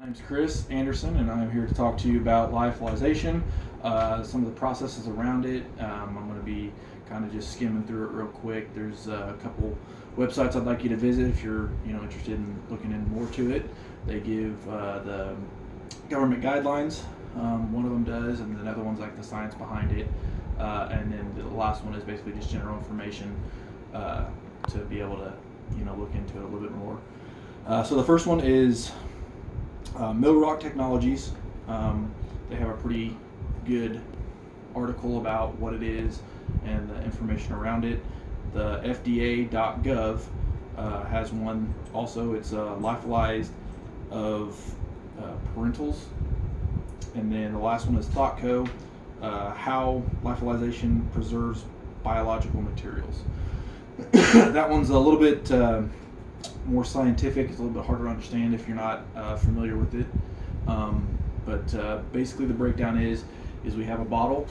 My name's Chris Anderson, and I'm here to talk to you about lyophilization, some of the processes around it. I'm going to be kind of just skimming through it real quick. There's a couple websites I'd like you to visit if you're interested in looking in more to it. They give the government guidelines. One of them does, and another one's like the science behind it. And then the last one is basically just general information to be able to look into it a little bit more. So the first one is Mill-Rock Technologies. They have a pretty good article about what it is and the information around it. The FDA.gov has one also. It's lyophilized of parentals. And then the last one is ThoughtCo, how lyophilization preserves biological materials. That one's a little bit more scientific. It's a little bit harder to understand if you're not familiar with it. But basically the breakdown is we have a bottle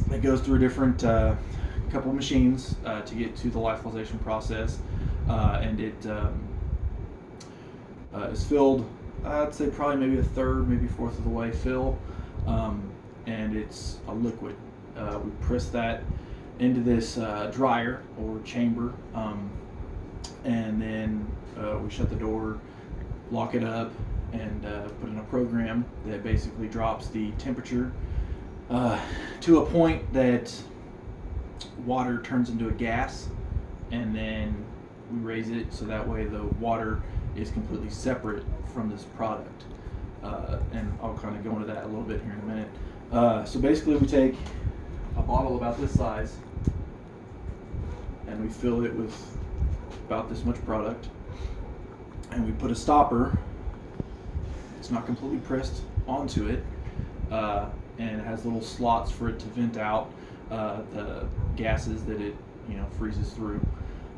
that goes through a different couple of machines to get to the lyophilization process, and it is filled, I'd say probably maybe a third, maybe fourth of the way fill, and it's a liquid. We press that into this dryer or chamber, and then we shut the door, lock it up, and put in a program that basically drops the temperature to a point that water turns into a gas, and then we raise it so that way the water is completely separate from this product. And I'll kind of go into that a little bit here in a minute. So basically we take a bottle about this size and we fill it with about this much product, and we put a stopper. It's not completely pressed onto it, and it has little slots for it to vent out the gases that it freezes through.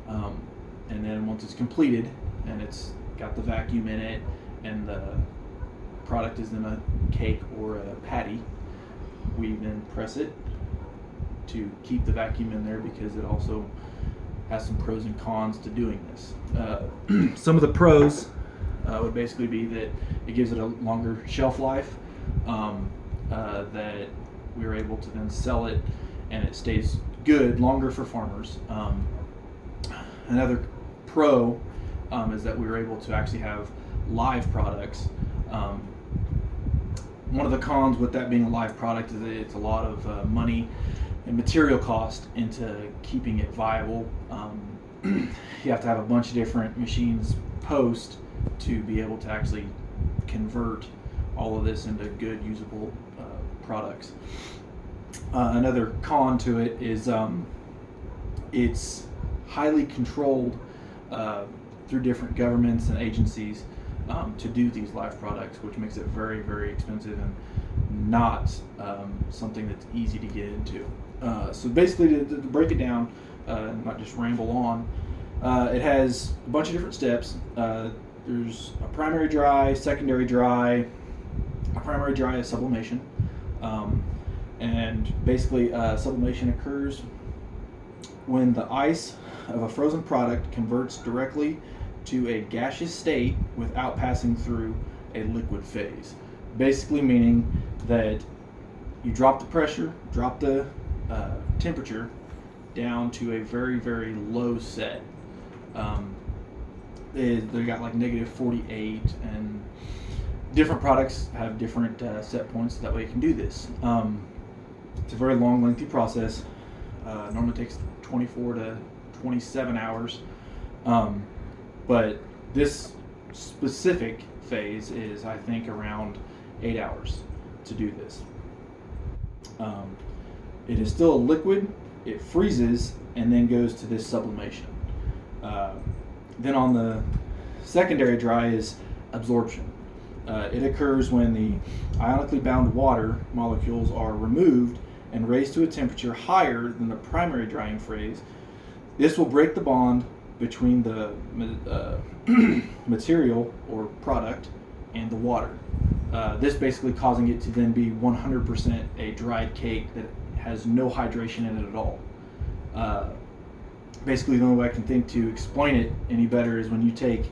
And then once it's completed and it's got the vacuum in it and the product is in a cake or a patty, we then press it to keep the vacuum in there, because it also has some pros and cons to doing this. Some of the pros would basically be that it gives it a longer shelf life, that we're able to then sell it and it stays good longer for farmers. Another pro is that we were able to actually have live products. One of the cons with that being a live product is that it's a lot of money and material cost into keeping it viable. You have to have a bunch of different machines post to be able to actually convert all of this into good usable products. Another con to it is it's highly controlled through different governments and agencies to do these live products, which makes it very, very expensive and not something that's easy to get into. So basically, to break it down, not just ramble on, it has a bunch of different steps. There's a primary dry, secondary dry. A primary dry is sublimation, and basically sublimation occurs when the ice of a frozen product converts directly to a gaseous state without passing through a liquid phase. Basically meaning that you drop the pressure, drop the temperature down to a very, very low set. They got like -48, and different products have different set points, so that way you can do this. It's a very long, lengthy process. Normally takes 24 to 27 hours. But this specific phase is, I think, around 8 hours to do this. It is still a liquid. It freezes and then goes to this sublimation. Then on the secondary dry is absorption. It occurs when the ionically bound water molecules are removed and raised to a temperature higher than the primary drying phase. This will break the bond between the material or product and the water. This basically causing it to then be 100% a dried cake that has no hydration in it at all. Basically, the only way I can think to explain it any better is when you take,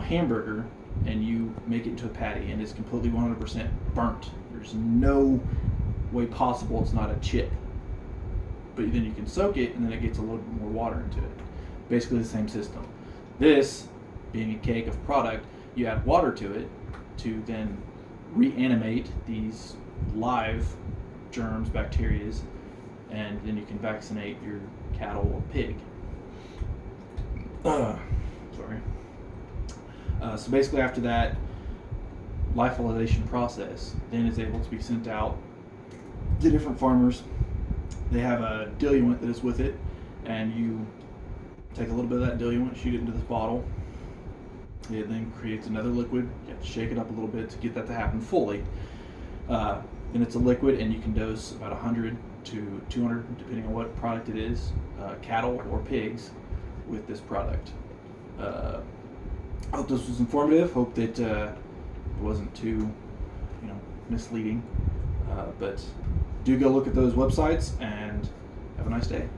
hamburger and you make it into a patty, and it's completely 100% burnt. There's no way possible it's not a chip. But then you can soak it, and then it gets a little bit more water into it. Basically the same system. This, being a cake of product, you add water to it to then reanimate these live germs, bacterias, and then you can vaccinate your cattle or pig. Sorry. So basically after that lyophilization process, then it's able to be sent out to different farmers. They have a diluent that is with it, and you take a little bit of that diluent, shoot it into this bottle. It then creates another liquid. You have to shake it up a little bit to get that to happen fully. Then it's a liquid, and you can dose about 100 to 200, depending on what product it is, cattle or pigs, with this product. I hope this was informative. Hope that it wasn't too, misleading. But do go look at those websites, and have a nice day.